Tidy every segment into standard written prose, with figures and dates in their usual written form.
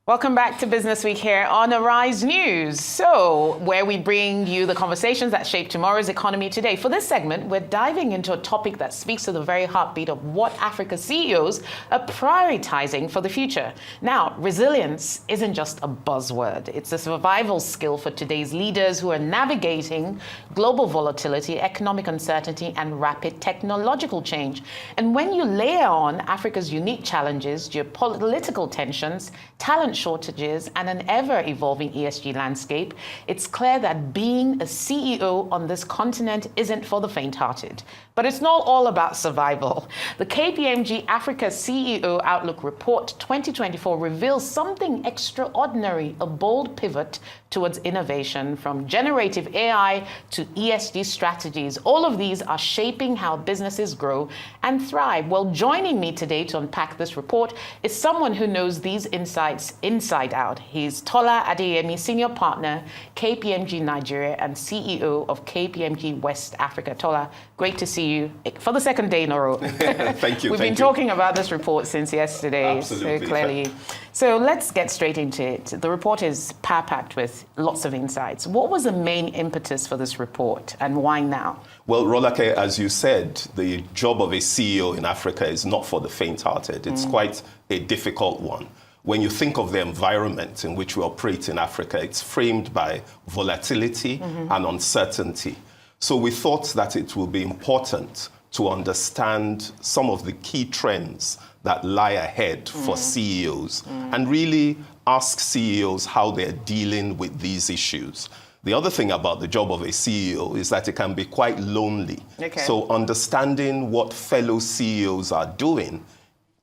Welcome back to Business Week here on Arise News. So, where we bring you the conversations that shape tomorrow's economy today. For this segment, we're diving into a topic that speaks to the very heartbeat of what Africa's CEOs are prioritizing for the future. Now, resilience isn't just a buzzword. It's a survival skill for today's leaders who are navigating global volatility, economic uncertainty, and rapid technological change. And when you layer on Africa's unique challenges, geopolitical tensions, talent shortages, and an ever-evolving ESG landscape, it's clear that being a CEO on this continent isn't for the faint-hearted. But it's not all about survival. The KPMG Africa CEO Outlook Report 2024 reveals something extraordinary, a bold pivot towards innovation, from generative AI to ESG strategies. All of these are shaping how businesses grow and thrive. Well, joining me today to unpack this report is someone who knows these insights inside out. He's Tola Adeyemi, Senior Partner, KPMG Nigeria, and CEO of KPMG West Africa. Tola, great to see you for the second day in a row. Thank you. We've been talking about this report since yesterday. Absolutely. So clearly. So let's get straight into it. The report is power-packed with lots of insights. What was the main impetus for this report, and why now? Well, Rolake, as you said, the job of a CEO in Africa is not for the faint-hearted. It's quite a difficult one. When you think of the environment in which we operate in Africa, it's framed by volatility and uncertainty. So we thought that it will be important to understand some of the key trends that lie ahead for CEOs and really ask CEOs how they're dealing with these issues. The other thing about the job of a CEO is that it can be quite lonely. Okay. So understanding what fellow CEOs are doing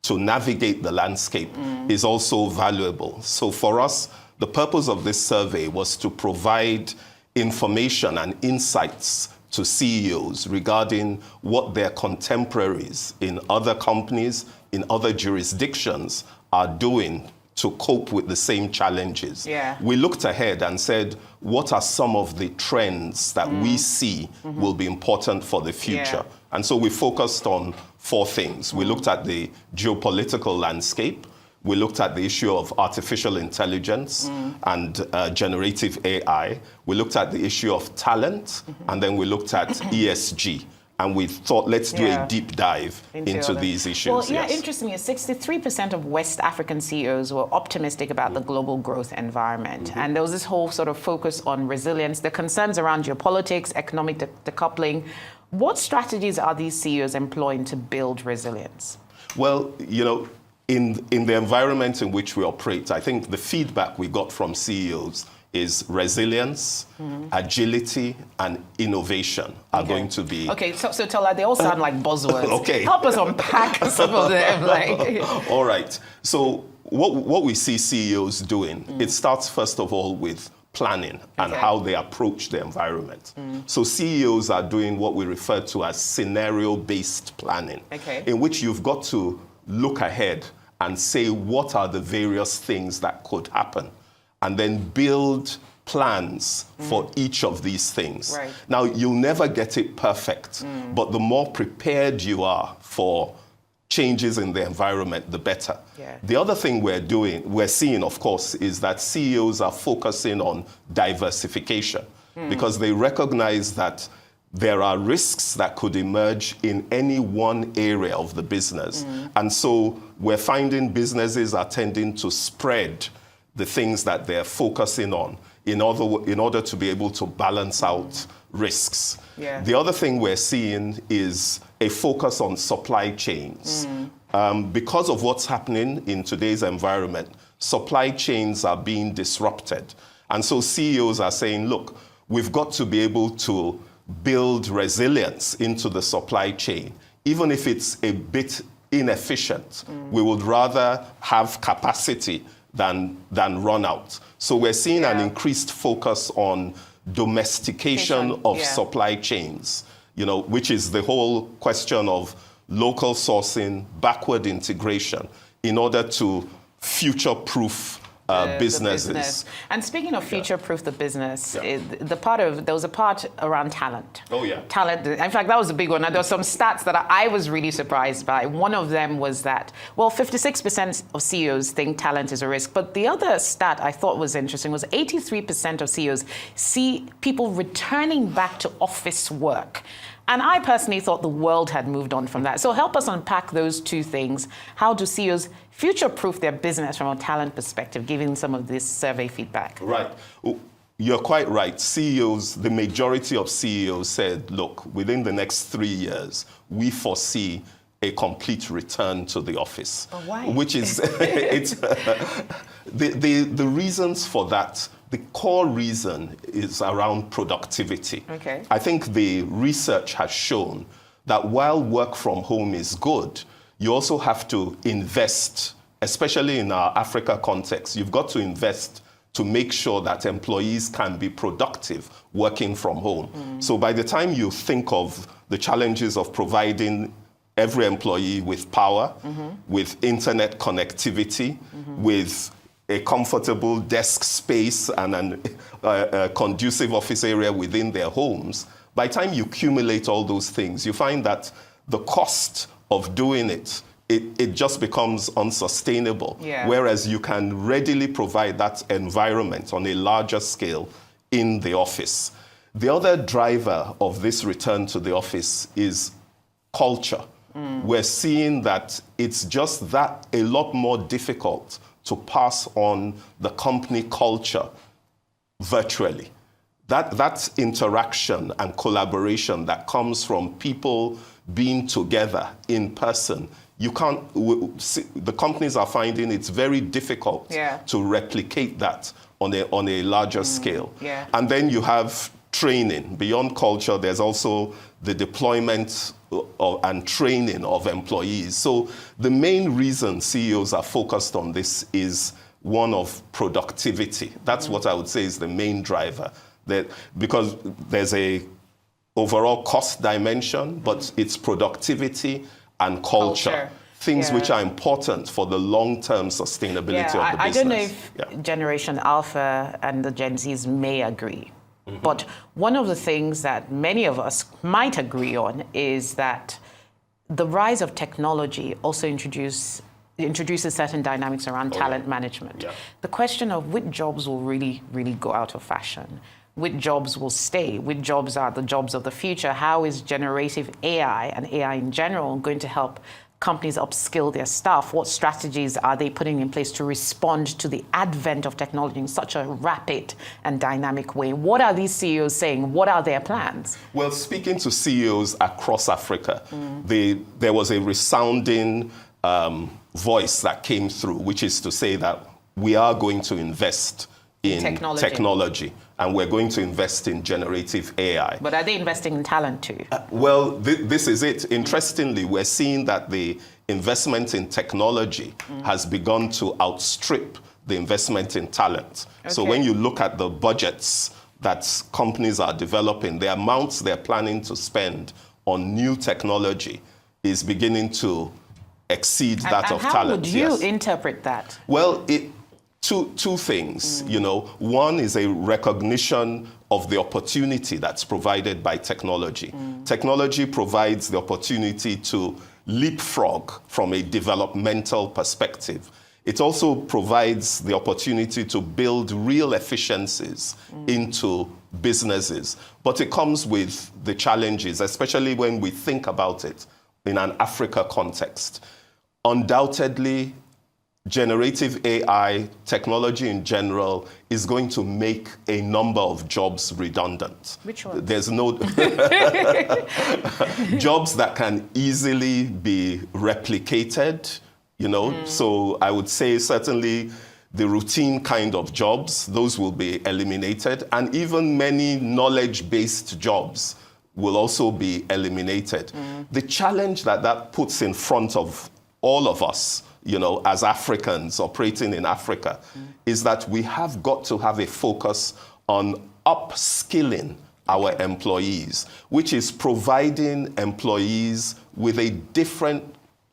to navigate the landscape is also valuable. So for us, the purpose of this survey was to provide information and insights to CEOs regarding what their contemporaries in other companies, in other jurisdictions are doing to cope with the same challenges. Yeah. We looked ahead and said, what are some of the trends that we see will be important for the future? Yeah. And so we focused on four things. We looked at the geopolitical landscape. We looked at the issue of artificial intelligence and generative AI. We looked at the issue of talent, and then we looked at ESG. And we thought, let's do a deep dive into these issues. Well, interestingly, 63% of West African CEOs were optimistic about the global growth environment. And there was this whole sort of focus on resilience, the concerns around geopolitics, economic decoupling. What strategies are these CEOs employing to build resilience? Well, you know, in the environment in which we operate, I think the feedback we got from CEOs is resilience, agility, and innovation are going to be... Okay, so Tola, they all sound like buzzwords. Okay. Help us unpack some of them. All right. So what we see CEOs doing, it starts first of all with planning and how they approach the environment. So CEOs are doing what we refer to as scenario-based planning, in which you've got to look ahead and say what are the various things that could happen, and then build plans for each of these things. Right. Now, you'll never get it perfect, but the more prepared you are for changes in the environment, the better. Yeah. The other thing we're seeing, of course, is that CEOs are focusing on diversification because they recognize that there are risks that could emerge in any one area of the business. And so we're finding businesses are tending to spread the things that they're focusing on in order to be able to balance out risks. Yeah. The other thing we're seeing is a focus on supply chains. Because of what's happening in today's environment, supply chains are being disrupted. And so CEOs are saying, look, we've got to be able to build resilience into the supply chain. Even if it's a bit inefficient, we would rather have capacity than run out. So we're seeing an increased focus on domestication of supply chains, you know, which is the whole question of local sourcing, backward integration, in order to future-proof businesses. The business. And speaking of future-proof the business, Yeah. there was a part around talent. Oh, yeah. Talent. In fact, that was a big one. And there were some stats that I was really surprised by. One of them was that, 56% of CEOs think talent is a risk. But the other stat I thought was interesting was 83% of CEOs see people returning back to office work. And I personally thought the world had moved on from that. So help us unpack those two things. How do CEOs future-proof their business from a talent perspective, given some of this survey feedback? Right. You're quite right. CEOs, the majority of CEOs said, look, within the next 3 years, we foresee a complete return to the office. Oh, why? Which is, the reasons for that. The core reason is around productivity. Okay. I think the research has shown that while work from home is good, you also have to invest, especially in our Africa context. You've got to invest to make sure that employees can be productive working from home. So by the time you think of the challenges of providing every employee with power, with internet connectivity, with a comfortable desk space and a conducive office area within their homes, by the time you accumulate all those things, you find that the cost of doing it just becomes unsustainable. Yeah. Whereas you can readily provide that environment on a larger scale in the office. The other driver of this return to the office is culture. We're seeing that it's just that a lot more difficult to pass on the company culture virtually. That interaction and collaboration that comes from people being together in person, the companies are finding it's very difficult to replicate that on a larger scale. Yeah. And then you have training. Beyond culture, there's also the deployment and training of employees. So the main reason CEOs are focused on this is one of productivity. That's what I would say is the main driver. Because there's a overall cost dimension, but it's productivity and culture. Things which are important for the long-term sustainability of the business. I don't know if Generation Alpha and the Gen Zs may agree. But one of the things that many of us might agree on is that the rise of technology also introduces certain dynamics around talent management. Yeah. The question of which jobs will really, really go out of fashion, which jobs will stay, which jobs are the jobs of the future, how is generative AI and AI in general going to help companies upskill their staff? What strategies are they putting in place to respond to the advent of technology in such a rapid and dynamic way? What are these CEOs saying? What are their plans? Well, speaking to CEOs across Africa, there was a resounding voice that came through, which is to say that we are going to invest in technology and we're going to invest in generative AI. But are they investing in talent too? This is it. Interestingly, we're seeing that the investment in technology has begun to outstrip the investment in talent. Okay. So when you look at the budgets that companies are developing, the amounts they're planning to spend on new technology is beginning to exceed that of talent. How would you interpret that? Well, Two things, One is a recognition of the opportunity that's provided by technology. Technology provides the opportunity to leapfrog from a developmental perspective. It also provides the opportunity to build real efficiencies into businesses. But it comes with the challenges, especially when we think about it in an Africa context. Undoubtedly, generative AI, technology in general, is going to make a number of jobs redundant. Which ones? There's no jobs that can easily be replicated, So I would say certainly the routine kind of jobs, those will be eliminated. And even many knowledge-based jobs will also be eliminated. The challenge that puts in front of all of us, as Africans operating in Africa, is that we have got to have a focus on upskilling our employees, which is providing employees with a different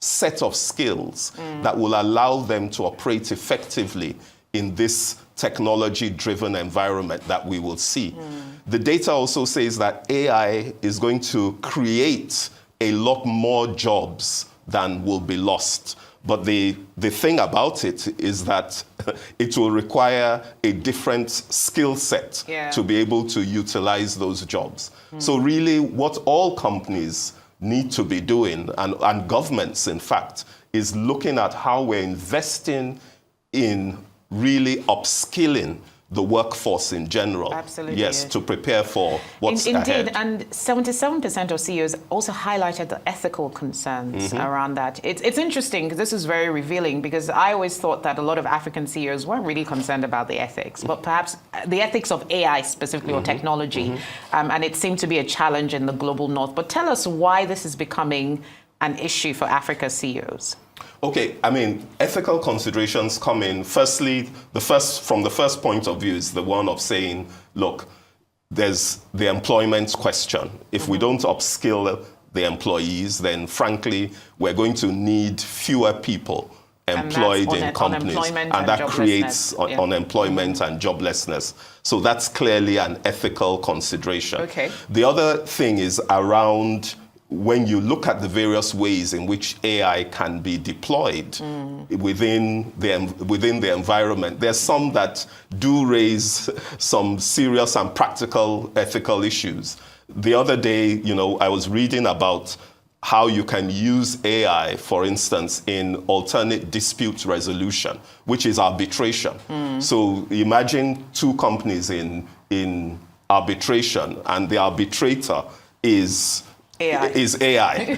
set of skills that will allow them to operate effectively in this technology-driven environment that we will see. The data also says that AI is going to create a lot more jobs than will be lost. But the thing about it is that it will require a different skill set to be able to utilize those jobs. So really what all companies need to be doing, and governments in fact, is looking at how we're investing in really upskilling the workforce in general. Absolutely. Yes, to prepare for what's Indeed, ahead. and 77% of CEOs also highlighted the ethical concerns around that. It's interesting because this is very revealing, because I always thought that a lot of African CEOs weren't really concerned about the ethics, but perhaps the ethics of AI specifically, or technology, and it seemed to be a challenge in the global north. But tell us why this is becoming an issue for Africa CEOs. Okay, I mean, ethical considerations come in. Firstly, from the first point of view is the one of saying, look, there's the employment question. If we don't upskill the employees, then frankly, we're going to need fewer people employed in companies. And that creates unemployment and joblessness. So that's clearly an ethical consideration. Okay. The other thing is around when you look at the various ways in which AI can be deployed within the environment, there's some that do raise some serious and practical ethical issues. The other day, I was reading about how you can use AI, for instance, in alternate dispute resolution, which is arbitration. So imagine two companies in arbitration, and the arbitrator is AI.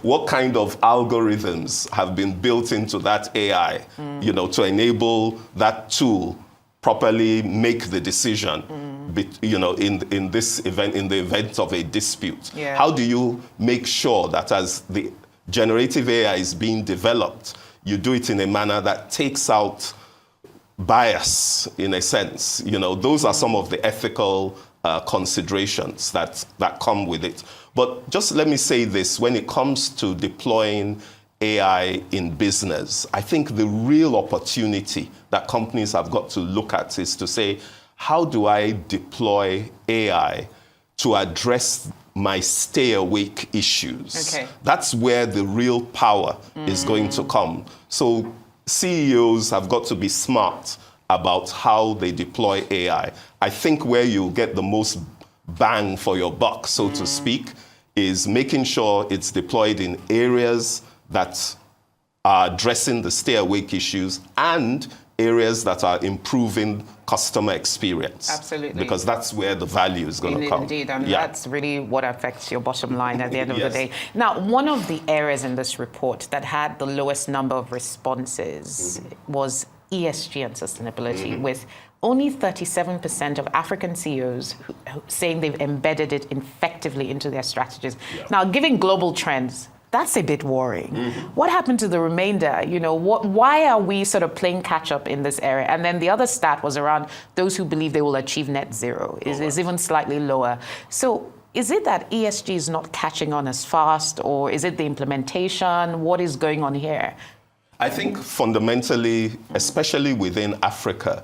What kind of algorithms have been built into that AI, to enable that tool properly make the decision, in this event, in the event of a dispute. How do you make sure that as the generative AI is being developed, you do it in a manner that takes out bias, in a sense? Those are some of the ethical considerations that come with it. But just let me say this, when it comes to deploying AI in business, I think the real opportunity that companies have got to look at is to say, how do I deploy AI to address my stay awake issues? Okay. That's where the real power is going to come. So CEOs have got to be smart about how they deploy AI. I think where you'll get the most bang for your buck, so to speak, is making sure it's deployed in areas that are addressing the stay awake issues and areas that are improving customer experience. Absolutely. Because that's where the value is going to come. Indeed, and that's really what affects your bottom line at the end of the day. Now, one of the areas in this report that had the lowest number of responses was ESG and sustainability, with only 37% of African CEOs saying they've embedded it effectively into their strategies. Now, given global trends, that's a bit worrying. What happened to the remainder? Why are we sort of playing catch up in this area? And then the other stat was around those who believe they will achieve net zero is even slightly lower. So is it that ESG is not catching on as fast, or is it the implementation? What is going on here? I think fundamentally, especially within Africa,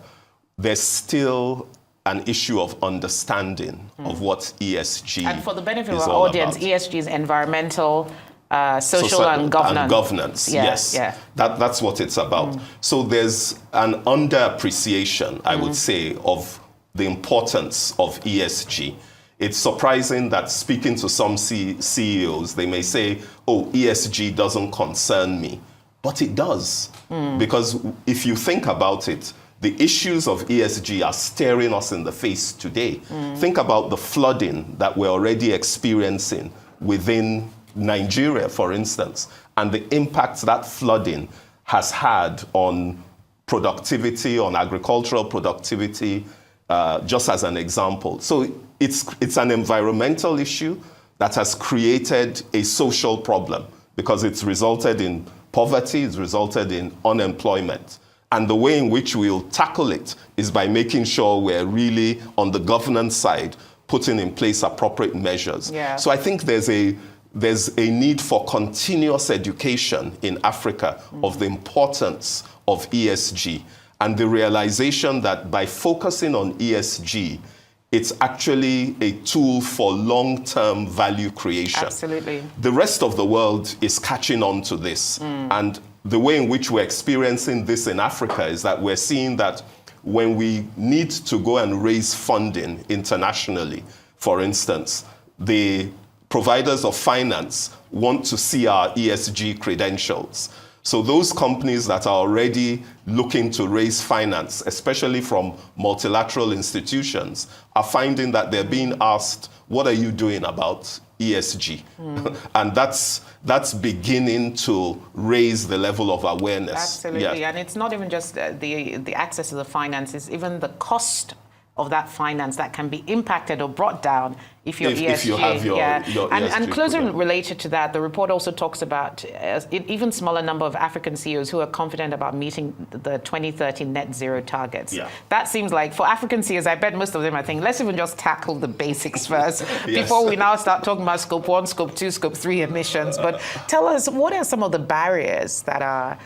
there's still an issue of understanding of what ESG is. And for the benefit of our audience, about. ESG is environmental, social and governance. And governance, yes. Yeah. That's what it's about. So there's an underappreciation, I would say, of the importance of ESG. It's surprising that speaking to some CEOs, they may say, oh, ESG doesn't concern me. But it does, because if you think about it, the issues of ESG are staring us in the face today. Think about the flooding that we're already experiencing within Nigeria, for instance, and the impact that flooding has had on productivity, on agricultural productivity, just as an example. So it's an environmental issue that has created a social problem, because it's resulted in poverty, it's resulted in unemployment. And the way in which we'll tackle it is by making sure we're really, on the governance side, putting in place appropriate measures. So I think there's a need for continuous education in Africa of the importance of ESG. and the realization that by focusing on ESG, it's actually a tool for long-term value creation. Absolutely. The rest of the world is catching on to this. And the way in which we're experiencing this in Africa is that we're seeing that when we need to go and raise funding internationally, for instance, the providers of finance want to see our ESG credentials. So those companies that are already looking to raise finance, especially from multilateral institutions, are finding that they're being asked, what are you doing about ESG? And that's beginning to raise the level of awareness. Absolutely. Yeah. And it's not even just the access to the finances, even the cost of that finance that can be impacted or brought down if you're ESG. If you have your ESG and closely program. related to that, the report also talks about an even smaller number of African CEOs who are confident about meeting the 2030 net zero targets. Yeah. That seems like, for African CEOs, I bet most of them are thinking, let's even just tackle the basics first Yes. before we now start talking about scope 1, scope 2, scope 3 emissions. But tell us, what are some of the barriers that are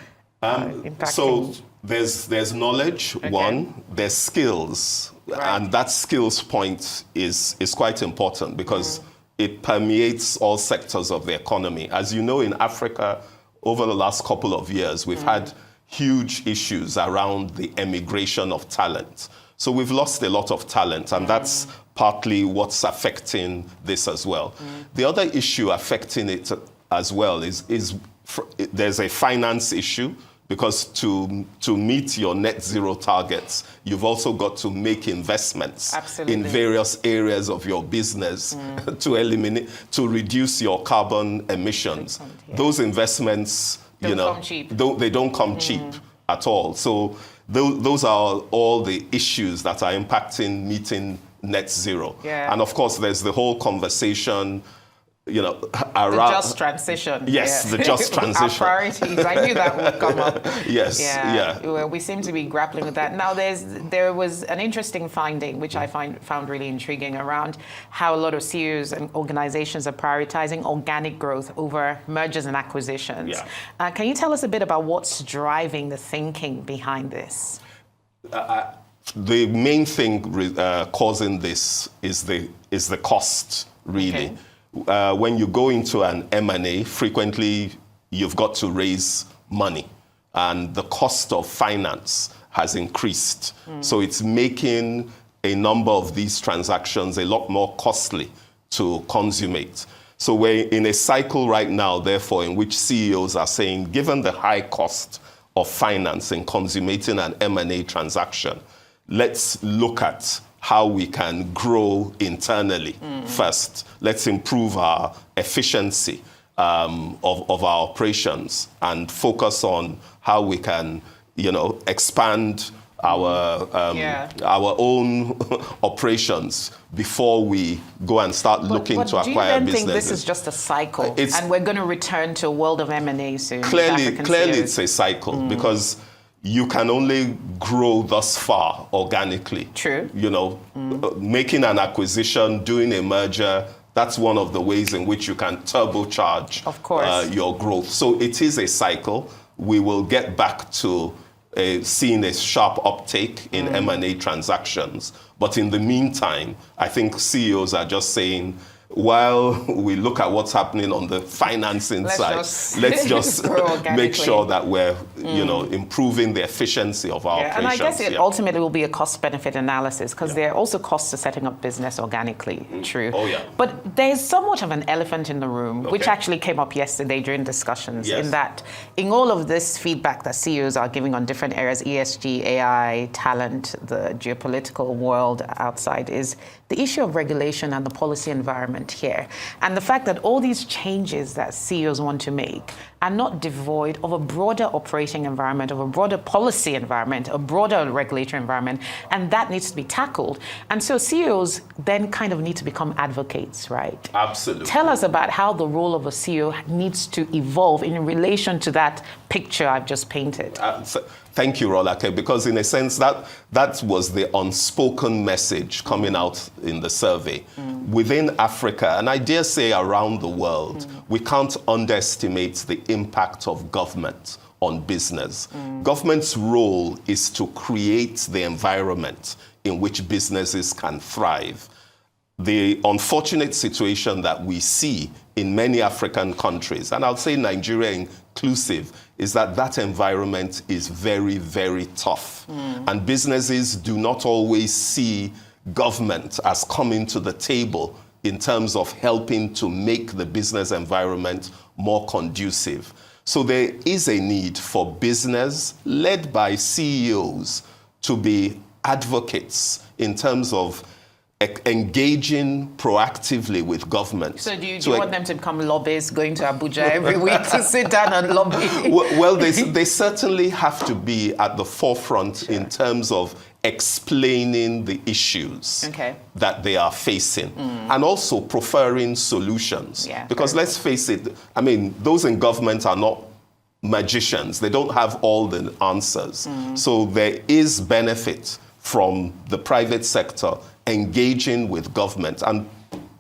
impacting? So there's knowledge, one, there's skills. Right. And that skills point is quite important because it permeates all sectors of the economy. As you know, in Africa, over the last couple of years, we've had huge issues around the emigration of talent. So we've lost a lot of talent, and that's partly what's affecting this as well. The other issue affecting it as well is there's a finance issue. Because to meet your net zero targets, you've also got to make investments in various areas of your business to reduce your carbon emissions. Those investments, they don't come cheap at all. So those are all the issues that are impacting meeting net zero. Yeah. And of course, there's the whole conversation, around the just transition. Yes, the just transition. Our priorities. I knew that would come up. Yes. Yeah. Yeah. Well, we seem to be grappling with that. Now, there was an interesting finding, which I found really intriguing, around how a lot of CEOs and organizations are prioritizing organic growth over mergers and acquisitions. Yeah. Can you tell us a bit about what's driving the thinking behind this? The main thing causing this is the cost, really. Okay. When you go into an M&A, frequently you've got to raise money, and the cost of finance has increased. So it's making a number of these transactions a lot more costly to consummate. So we're in a cycle right now, therefore, in which CEOs are saying, given the high cost of finance in consummating an M&A transaction, let's look at how we can grow internally first. Let's improve our efficiency of our operations and focus on how we can, expand our own operations before we go and start looking to acquire businesses. Do you then think this is just a cycle, and we're going to return to a world of M&A soon? Clearly, it's a cycle because you can only grow thus far organically. True. Making an acquisition, doing a merger, that's one of the ways in which you can turbocharge your growth. So it is a cycle. We will get back to seeing a sharp uptake in M&A transactions. But in the meantime, I think CEOs are just saying, while we look at what's happening on the financing side, let's just make sure that we're, improving the efficiency of our operations. And I guess it ultimately will be a cost-benefit analysis, because there are also costs to setting up business organically. True. Oh, yeah. But there's somewhat of an elephant in the room, which actually came up yesterday during discussions, in that in all of this feedback that CEOs are giving on different areas, ESG, AI, talent, the geopolitical world outside, is the issue of regulation and the policy environment here. And the fact that all these changes that CEOs want to make are not devoid of a broader operating environment, of a broader policy environment, a broader regulatory environment, and that needs to be tackled. And so CEOs then kind of need to become advocates, right? Absolutely. Tell us about how the role of a CEO needs to evolve in relation to that picture I've just painted. Thank you, Rolake, because in a sense that was the unspoken message coming out in the survey. Within Africa, and I dare say around the world, we can't underestimate the impact of government on business. Government's role is to create the environment in which businesses can thrive. The unfortunate situation that we see in many African countries, and I'll say Nigeria inclusive, is that that environment is very, very tough. And businesses do not always see government as coming to the table in terms of helping to make the business environment more conducive. So there is a need for business led by CEOs to be advocates in terms of engaging proactively with government. So do you want them to become lobbyists, going to Abuja every week to sit down and lobby? Well, they certainly have to be at the forefront in terms of explaining the issues that they are facing and also preferring solutions. Because let's face it, I mean, those in government are not magicians. They don't have all the answers. So there is benefit from the private sector engaging with government and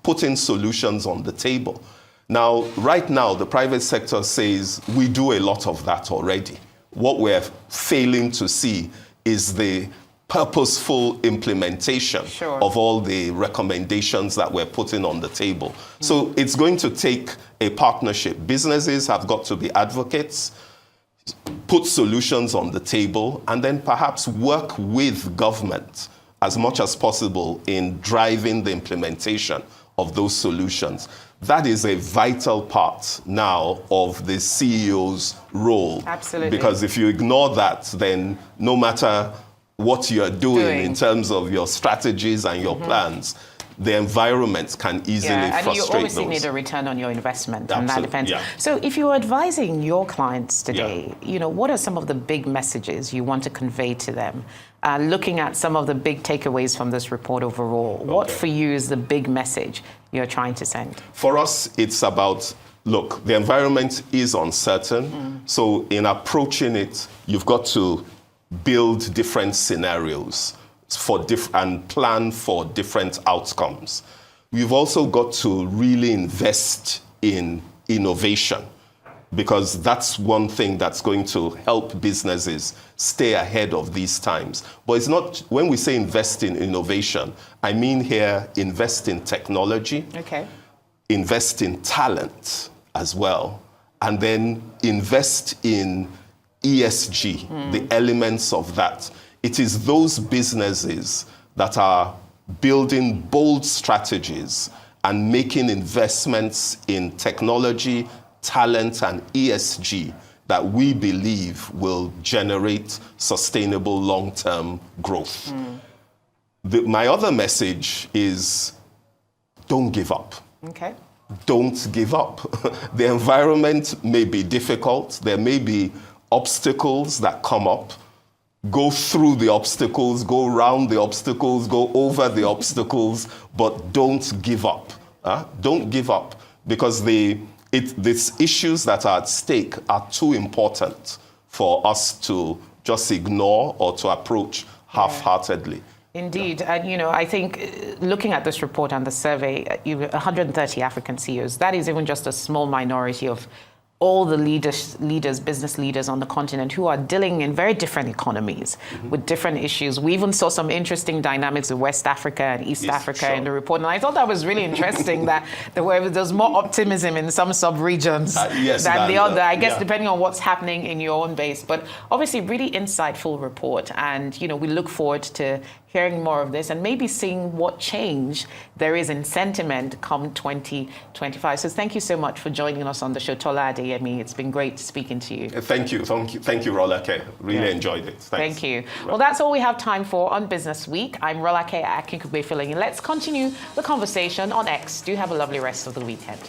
putting solutions on the table. Now, right now, the private sector says we do a lot of that already. What we're failing to see is the purposeful implementation of all the recommendations that we're putting on the table. So it's going to take a partnership. Businesses have got to be advocates, put solutions on the table, and then perhaps work with government as much as possible in driving the implementation of those solutions. That is a vital part now of the CEO's role. Absolutely. Because if you ignore that, then no matter what you're doing in terms of your strategies and your plans, the environment can easily frustrate those. And you obviously need a return on your investment, and that depends. So if you're advising your clients today, you know, what are some of the big messages you want to convey to them? Looking at some of the big takeaways from this report overall, what for you is the big message you're trying to send? For us, it's about, look, the environment is uncertain. So in approaching it, you've got to build different scenarios and plan for different outcomes. We've also got to really invest in innovation, because that's one thing that's going to help businesses stay ahead of these times. But it's not, when we say invest in innovation, I mean here invest in technology, invest in talent as well, and then invest in ESG, the elements of that. It is those businesses that are building bold strategies and making investments in technology, talent, and ESG that we believe will generate sustainable long-term growth. My other message is don't give up. Don't give up. The environment may be difficult. There may be obstacles that come up. Go through the obstacles, go around the obstacles, go over the obstacles, but don't give up. Don't give up, because these issues that are at stake are too important for us to just ignore or to approach half-heartedly. Indeed. And, you know, I think looking at this report and the survey, 130 African CEOs, that is even just a small minority of all the leaders, business leaders on the continent who are dealing in very different economies with different issues. We even saw some interesting dynamics in West Africa and East Africa in the report. And I thought that was really interesting that there was more optimism in some sub-regions than the other, I guess, depending on what's happening in your own base. But obviously, really insightful report. And, you know, we look forward to hearing more of this and maybe seeing what change there is in sentiment come 2025. So thank you so much for joining us on the show, Tola Adeyemi. It's been great speaking to you. Thank you, Rolake. Really enjoyed it. Thanks. Thank you. Well, that's all we have time for on Business Week. I'm Rolake Akinkugbe filling in. Let's continue the conversation on X. Do have a lovely rest of the weekend.